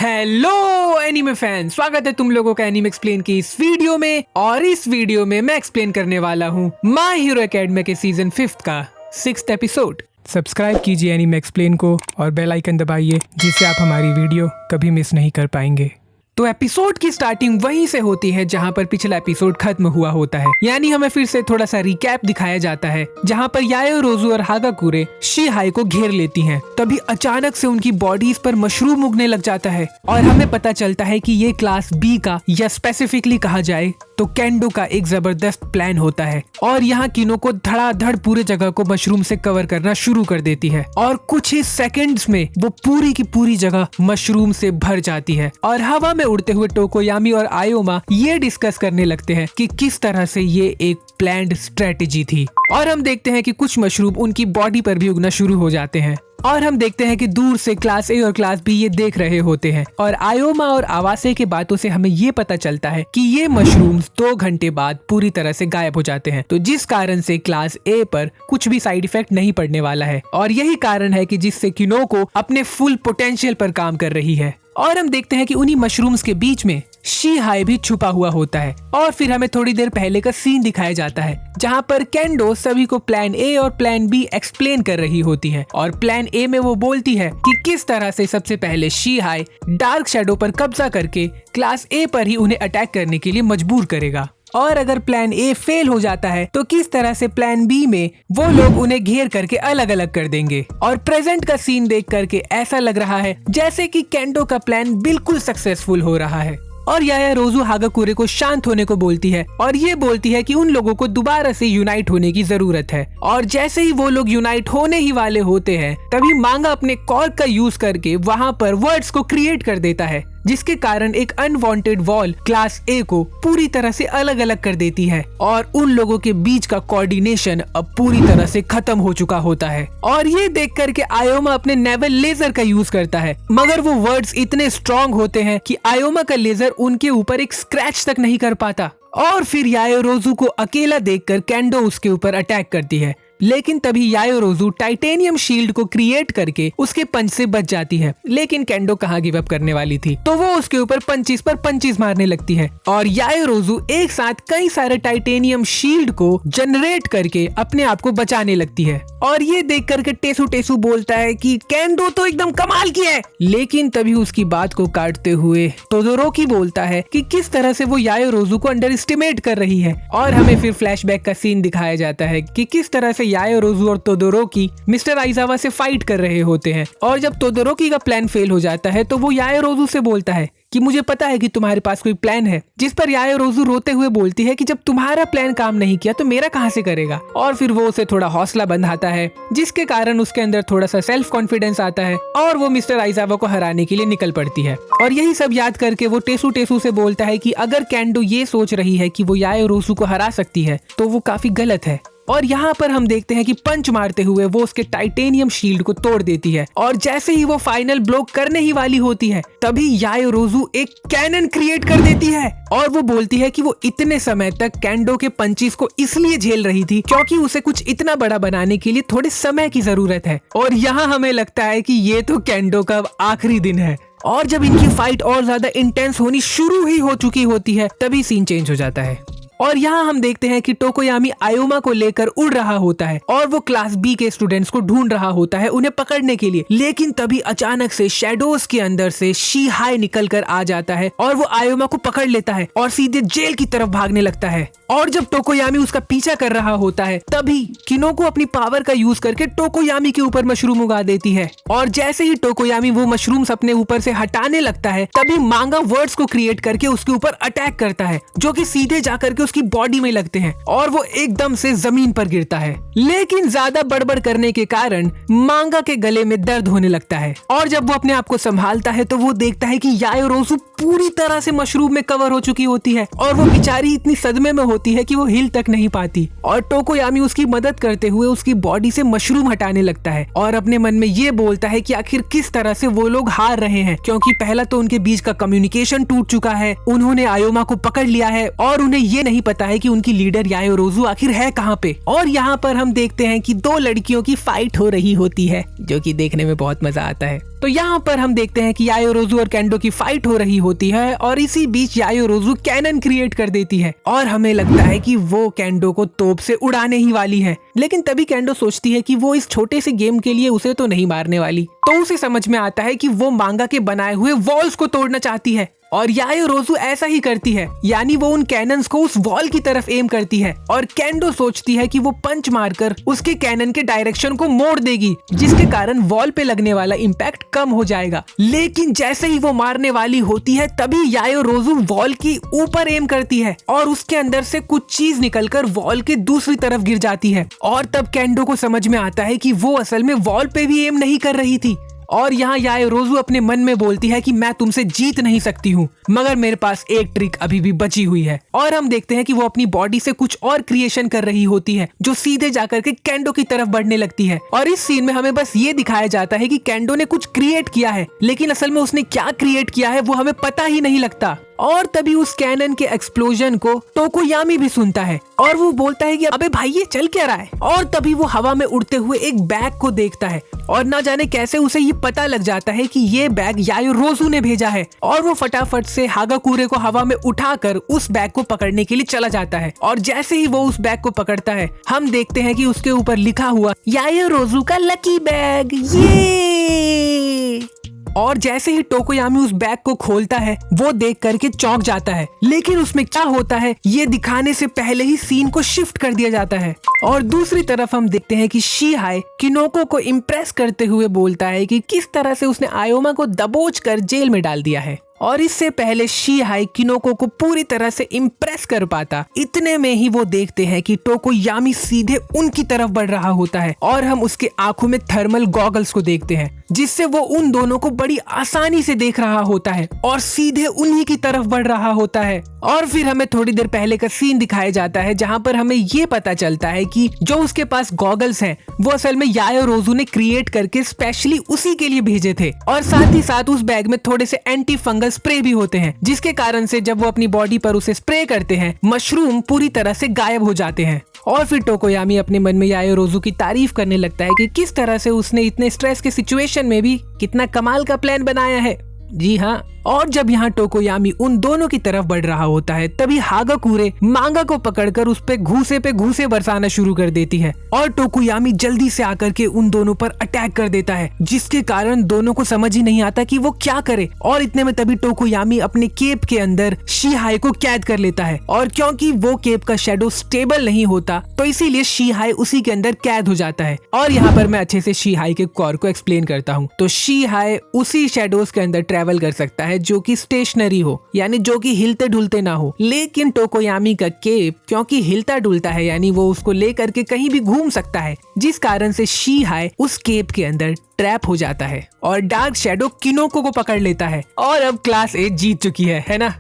Hello anime fan, स्वागत है तुम लोगों का एनीमे एक्सप्लेन की इस वीडियो में। और इस वीडियो में मैं एक्सप्लेन करने वाला हूँ माय हीरो एकेडमी के सीजन 5 का 6th एपिसोड। सब्सक्राइब कीजिए एनीमे एक्सप्लेन को और बेल आइकन दबाइए, जिससे आप हमारी वीडियो कभी मिस नहीं कर पाएंगे। तो एपिसोड की स्टार्टिंग वहीं से होती है जहां पर पिछला एपिसोड खत्म हुआ होता है, यानी हमें फिर से थोड़ा सा रिकैप दिखाया जाता है, जहां पर यायोरोज़ु और हागाकुरे शीहाई को घेर लेती हैं। तभी अचानक से उनकी बॉडीज पर मशरूम उगने लग जाता है और हमें पता चलता है कि ये क्लास बी का, या स्पेसिफिकली कहा जाए तो केंडो का एक जबरदस्त प्लान होता है। और यहाँ किनोको धड़ाधड़ पूरे जगह को मशरूम से कवर करना शुरू कर देती है और कुछ ही सेकंड्स में वो पूरी की पूरी जगह मशरूम से भर जाती है। और हवा में उड़ते हुए टोकोयामी और आयोमा ये डिस्कस करने लगते हैं कि किस तरह से ये एक प्लान्ड स्ट्रेटेजी थी। और हम देखते हैं कि कुछ मशरूम उनकी बॉडी पर भी उगना शुरू हो जाते हैं। और हम देखते हैं कि दूर से क्लास ए और क्लास बी ये देख रहे होते हैं। और आयोमा और आवासे की बातों से हमें ये पता चलता है कि ये मशरूम्स 2 घंटे बाद पूरी तरह से गायब हो जाते हैं, तो जिस कारण से क्लास ए पर कुछ भी साइड इफेक्ट नहीं पड़ने वाला है। और यही कारण है कि जिससे किनोको अपने फुल पोटेंशियल पर काम कर रही है। और हम देखते हैं कि उन्हीं मशरूम्स के बीच में शीहाई भी छुपा हुआ होता है। और फिर हमें थोड़ी देर पहले का सीन दिखाया जाता है, जहां पर केंडो सभी को प्लान ए और प्लान बी एक्सप्लेन कर रही होती है। और प्लान ए में वो बोलती है कि किस तरह से सबसे पहले शीहाई डार्क शैडो पर कब्जा करके क्लास ए पर ही उन्हें अटैक करने के लिए मजबूर करेगा। और अगर प्लान ए फेल हो जाता है तो किस तरह से प्लान बी में वो लोग उन्हें घेर करके अलग अलग कर देंगे। और प्रेजेंट का सीन देख करके ऐसा लग रहा है जैसे कि केंडो का प्लान बिल्कुल सक्सेसफुल हो रहा है। और यायोरोज़ु हागाकुरे को शांत होने को बोलती है और ये बोलती है कि उन लोगों को दोबारा से यूनाइट होने की जरूरत है। और जैसे ही वो लोग यूनाइट होने ही वाले होते हैं, तभी मांगा अपने कॉर्क का यूज करके वहां पर वर्ड्स को क्रिएट कर देता है, जिसके कारण एक अनवांटेड वॉल क्लास ए को पूरी तरह से अलग अलग कर देती है। और उन लोगों के बीच का कोऑर्डिनेशन अब पूरी तरह से खत्म हो चुका होता है। और ये देख करके आयोमा अपने नेवल लेजर का यूज करता है, मगर वो वर्ड्स इतने स्ट्रॉन्ग होते हैं कि आयोमा का लेजर उनके ऊपर एक स्क्रैच तक नहीं कर पाता। और फिर यायोरोज़ु को अकेला देखकर केंडो उसके ऊपर अटैक करती है, लेकिन तभी यायोरोज़ु टाइटेनियम शील्ड को क्रिएट करके उसके पंच से बच जाती है। लेकिन केंडो कहाँ गिव अप करने वाली थी, तो वो उसके ऊपर पंचिस पर पंचिस मारने लगती है। और यायोरोज़ु एक साथ कई सारे टाइटेनियम शील्ड को जनरेट करके अपने आप को बचाने लगती है। और ये देख करके टेसु टेसु बोलता है कि केंडो तो एकदम कमाल की है। लेकिन तभी उसकी बात को काटते हुए तोदोरोकी बोलता है कि किस तरह से वो यायोरोज़ु को अंडर एस्टिमेट कर रही है। और हमें फिर फ्लैशबैक का सीन दिखाया जाता है कि किस तरह से यायोरोज़ु और तोदोरोकी मिस्टर आइजावा से फाइट कर रहे होते हैं। और जब तोदोरोकी का प्लान फेल हो जाता है तो वो यायोरोज़ु से बोलता है कि मुझे पता है कि तुम्हारे पास कोई प्लान है, जिस पर यायोरोज़ु रोते हुए बोलती है कि जब तुम्हारा प्लान काम नहीं किया तो मेरा कहां से करेगा। और फिर वो उसे थोड़ा हौसला बंधाता है, जिसके कारण उसके अंदर थोड़ा सा सेल्फ कॉन्फिडेंस आता है और वो मिस्टर आइजावा को हराने के लिए निकल पड़ती है। और यही सब याद करके वो टेसु टेसु से बोलता है कि अगर केंडो ये सोच रही है कि वो यायोरोज़ु को हरा सकती है तो वो काफी गलत है। और यहाँ पर हम देखते हैं कि पंच मारते हुए वो उसके टाइटेनियम शील्ड को तोड़ देती है। और जैसे ही वो फाइनल ब्लॉक करने ही वाली होती है, तभी यायोरोज़ु एक कैनन क्रिएट कर देती है। और वो बोलती है कि वो इतने समय तक केंडो के पंचिस को इसलिए झेल रही थी क्योंकि उसे कुछ इतना बड़ा बनाने के लिए थोड़े समय की जरूरत है। और यहाँ हमें लगता है कि ये तो केंडो का आखिरी दिन है। और जब इनकी फाइट और ज्यादा इंटेंस होनी शुरू ही हो चुकी होती है, तभी सीन चेंज हो जाता है। और यहाँ हम देखते हैं कि टोकोयामी आयोमा को लेकर उड़ रहा होता है और वो क्लास बी के स्टूडेंट्स को ढूंढ रहा होता है उन्हें पकड़ने के लिए। लेकिन तभी अचानक से शैडोज के अंदर से शीहाई निकल कर आ जाता है और वो आयोमा को पकड़ लेता है और सीधे जेल की तरफ भागने लगता है। और जब टोकोयामी उसका पीछा कर रहा होता है, तभी किनोको अपनी पावर का यूज करके टोकोयामी के ऊपर मशरूम उगा देती है। और जैसे ही टोकोयामी वो मशरूम्स अपने ऊपर से हटाने लगता है, तभी मांगा वर्ड्स को क्रिएट करके उसके ऊपर अटैक करता है, जो कि सीधे जाकर के उसकी बॉडी में लगते हैं और वो एकदम से जमीन पर गिरता है। लेकिन ज्यादा बड़बड़ करने के कारण मांगा के गले में दर्द होने लगता है। और जब वो अपने आप को संभालता है तो वो देखता है कि यायोरोज़ु पूरी तरह से मशरूम में कवर हो चुकी होती है और वो बेचारी इतनी सदमे में होती है कि वो हिल तक नहीं पाती। और टोकोयामी उसकी मदद करते हुए उसकी बॉडी से मशरूम हटाने लगता है और अपने मन में ये बोलता है कि आखिर किस तरह से वो लोग हार रहे हैं, क्योंकि पहला तो उनके बीच का कम्युनिकेशन टूट चुका है, उन्होंने आयोमा को पकड़ लिया है और उन्हें ये नहीं पता है कि उनकी लीडर यायोरोज़ु आखिर है कहाँ पे। और यहाँ पर हम देखते हैं कि 2 लड़कियों की फाइट हो रही होती है, जो कि देखने में बहुत मजा आता है। तो यहाँ पर हम देखते हैं कि यायोरोज़ु और केंडो की फाइट हो रही होती है और इसी बीच यायोरोज़ु कैनन क्रिएट कर देती है और हमें लगता है कि वो केंडो को तोप से उड़ाने ही वाली है। लेकिन तभी केंडो सोचती है कि वो इस छोटे से गेम के लिए उसे तो नहीं मारने वाली। तो उसे समझ में आता है कि वो मांगा के बनाए हुए वॉल्स को तोड़ना चाहती है और यायोरोज़ु ऐसा ही करती है, यानी वो उन कैनन्स को उस वॉल की तरफ एम करती है और केंडो सोचती है कि वो पंच मारकर उसके कैनन के डायरेक्शन को मोड़ देगी, जिसके कारण वॉल पे लगने वाला इम्पैक्ट कम हो जाएगा। लेकिन जैसे ही वो मारने वाली होती है तभी यायोरोज़ु वॉल की ऊपर एम करती है और उसके अंदर से कुछ चीज निकलकर वॉल के दूसरी तरफ गिर जाती है और तब केंडो को समझ में आता है कि वो असल में वॉल पे भी एम नहीं कर रही थी। और यहाँ यायोरोज़ु अपने मन में बोलती है कि मैं तुमसे जीत नहीं सकती हूँ, मगर मेरे पास एक ट्रिक अभी भी बची हुई है। और हम देखते हैं कि वो अपनी बॉडी से कुछ और क्रिएशन कर रही होती है जो सीधे जाकर के केंडो की तरफ बढ़ने लगती है। और इस सीन में हमें बस ये दिखाया जाता है कि केंडो ने कुछ क्रिएट किया है, लेकिन असल में उसने क्या क्रिएट किया है वो हमें पता ही नहीं लगता। और तभी उस कैनन के एक्सप्लोजन को टोकोयामी भी सुनता है और वो बोलता है कि अबे भाई ये चल क्या रहा है। और तभी वो हवा में उड़ते हुए एक बैग को देखता है और ना जाने कैसे उसे ये पता लग जाता है कि ये बैग यायोरोज़ु ने भेजा है और वो फटाफट से हागाकुरे को हवा में उठाकर उस बैग को पकड़ने के लिए चला जाता है। और जैसे ही वो उस बैग को पकड़ता है हम देखते हैं कि उसके ऊपर लिखा हुआ यायोरोज़ु का लकी बैग, ये। और जैसे ही टोकोयामी उस बैग को खोलता है वो देख करके चौंक जाता है, लेकिन उसमें क्या होता है ये दिखाने से पहले ही सीन को शिफ्ट कर दिया जाता है। और दूसरी तरफ हम देखते हैं कि शिहाई किनोको को इम्प्रेस करते हुए बोलता है कि किस तरह से उसने आयोमा को दबोच कर जेल में डाल दिया है। और इससे पहले शिहाई किनोको को पूरी तरह से इम्प्रेस कर पाता, इतने में ही वो देखते हैं कि टोकोयामी सीधे उनकी तरफ बढ़ रहा होता है और हम उसके आंखों में थर्मल गॉगल्स को देखते हैं, जिससे वो उन दोनों को बड़ी आसानी से देख रहा होता है और सीधे उन्हीं की तरफ बढ़ रहा होता है। और फिर हमें थोड़ी देर पहले का सीन दिखाया जाता है जहाँ पर हमें ये पता चलता है कि जो उसके पास गॉगल्स हैं वो असल में यायोरोज़ु ने क्रिएट करके स्पेशली उसी के लिए भेजे थे। और साथ ही साथ उस बैग में थोड़े से एंटी फंगल स्प्रे भी होते हैं, जिसके कारण से जब वो अपनी बॉडी पर उसे स्प्रे करते हैं मशरूम पूरी तरह से गायब हो जाते हैं। और फिर टोकोयामी अपने मन में यायोरोज़ु की तारीफ करने लगता है कि किस तरह से उसने इतने स्ट्रेस के सिचुएशन में भी कितना कमाल का प्लान बनाया है। जी हाँ। और जब यहाँ टोकोयामी उन दोनों की तरफ बढ़ रहा होता है तभी हागाकुरे मांगा को पकड़कर उस पे घूसे बरसाना शुरू कर देती है और टोकोयामी जल्दी से आकर के उन दोनों पर अटैक कर देता है, जिसके कारण दोनों को समझ ही नहीं आता कि वो क्या करे। और इतने में तभी टोकोयामी अपने केप के अंदर शिहाई को कैद कर लेता है और क्योंकि वो केप का शेडो स्टेबल नहीं होता तो इसीलिए शिहाई उसी के अंदर कैद हो जाता है। और यहाँ पर मैं अच्छे से शिहाई के कोर को एक्सप्लेन करता हूँ। तो शिहाई उसी शेडोज के अंदर ट्रेवल कर सकता है जो कि स्टेशनरी हो, यानी जो कि हिलते डुलते ना हो। लेकिन टोकोयामी का केप क्योंकि हिलता डुलता है, यानी वो उसको लेकर के कहीं भी घूम सकता है, जिस कारण से शिहाई उस केप के अंदर ट्रैप हो जाता है और डार्क शैडो किनोको को पकड़ लेता है। और अब क्लास 8 जीत चुकी है ना?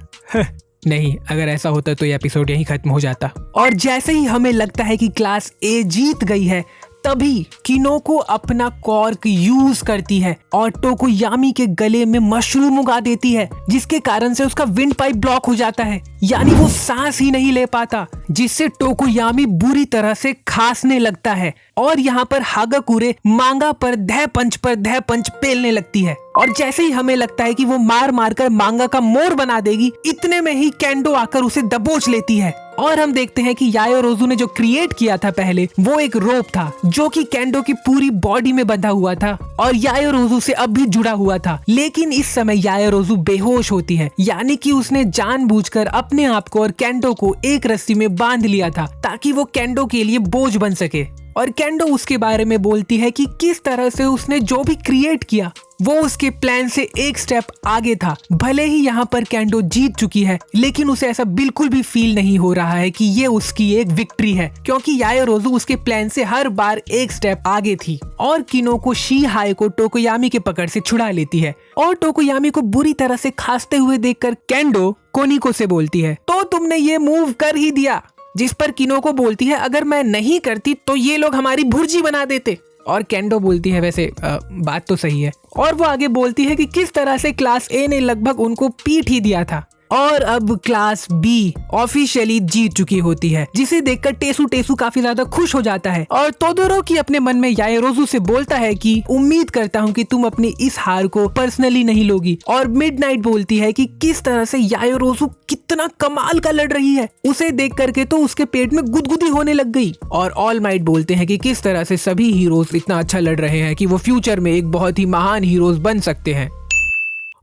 नहीं, अगर ऐसा होता तो ये एपिसोड यहीं खत्म हो जाता। और जैसे ही हमें लगता है कि क्लास A जीत गई है तभी किनोको अपना कॉर्क यूज करती है और टोकोयामी के गले में मशरूम उगा देती है, जिसके कारण से उसका विंड पाइप ब्लॉक हो जाता है, यानी वो सांस ही नहीं ले पाता, जिससे टोकोयामी बुरी तरह से खांसने लगता है। और यहाँ पर हागाकुरे मांगा पर धै पंच पेलने लगती है और जैसे ही हमें लगता है कि वो मार कर मांगा का मोर बना देगी, इतने में ही केंडो आकर उसे दबोच लेती है। और हम देखते हैं कि यायोरोज़ु ने जो क्रिएट किया था पहले वो एक रोप था जो कि केंडो की पूरी बॉडी में बंधा हुआ था और यायोरोज़ु से अब भी जुड़ा हुआ था। लेकिन इस समय यायोरोज़ु बेहोश होती है, यानी कि उसने जानबूझकर अपने आप को और केंडो को एक रस्सी में बांध लिया था ताकि वो केंडो के लिए बोझ बन सके। और केंडो उसके बारे में बोलती है कि किस तरह से उसने जो भी क्रिएट किया वो उसके प्लान से एक स्टेप आगे था। भले ही यहाँ पर केंडो जीत चुकी है, लेकिन उसे ऐसा बिल्कुल भी फील नहीं हो रहा है कि ये उसकी एक विक्ट्री है, क्योंकि यायोरोज़ु उसके प्लान से हर बार एक स्टेप आगे थी। और किनोको शिहाई को टोकोयामी के पकड़ से छुड़ा लेती है और टोकोयामी को बुरी तरह से खांसते हुए देखकर केंडो कोनिको से बोलती है, तो तुमने ये मूव कर ही दिया। जिस पर किनोको बोलती है, अगर मैं नहीं करती तो ये लोग हमारी भुर्जी बना देते। और केंडो बोलती है, वैसे बात तो सही है। और वो आगे बोलती है कि किस तरह से क्लास A ने लगभग उनको पीट ही दिया था और अब क्लास बी ऑफिशियली जीत चुकी होती है, जिसे देखकर टेसू काफी ज्यादा खुश हो जाता है और तोदोरोकी अपने मन में याओरोजू से बोलता है कि उम्मीद करता हूँ कि तुम अपनी इस हार को पर्सनली नहीं लोगी। और मिडनाइट बोलती है कि किस तरह से याओरोजू कितना कमाल का लड़ रही है, उसे देख करके तो उसके पेट में गुदगुदी होने लग गई। और ऑल माइट बोलते हैं कि किस तरह से सभी हीरोज इतना अच्छा लड़ रहे हैं कि वो फ्यूचर में एक बहुत ही महान हीरोज बन सकते हैं।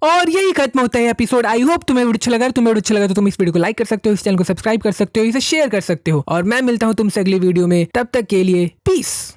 और यही खत्म होता है एपिसोड। आई होप तुम्हें वीडियो अच्छा लगा तो तुम इस वीडियो को लाइक कर सकते हो, इस चैनल को सब्सक्राइब कर सकते हो, इसे शेयर कर सकते हो और मैं मिलता हूँ तुमसे अगली वीडियो में। तब तक के लिए पीस।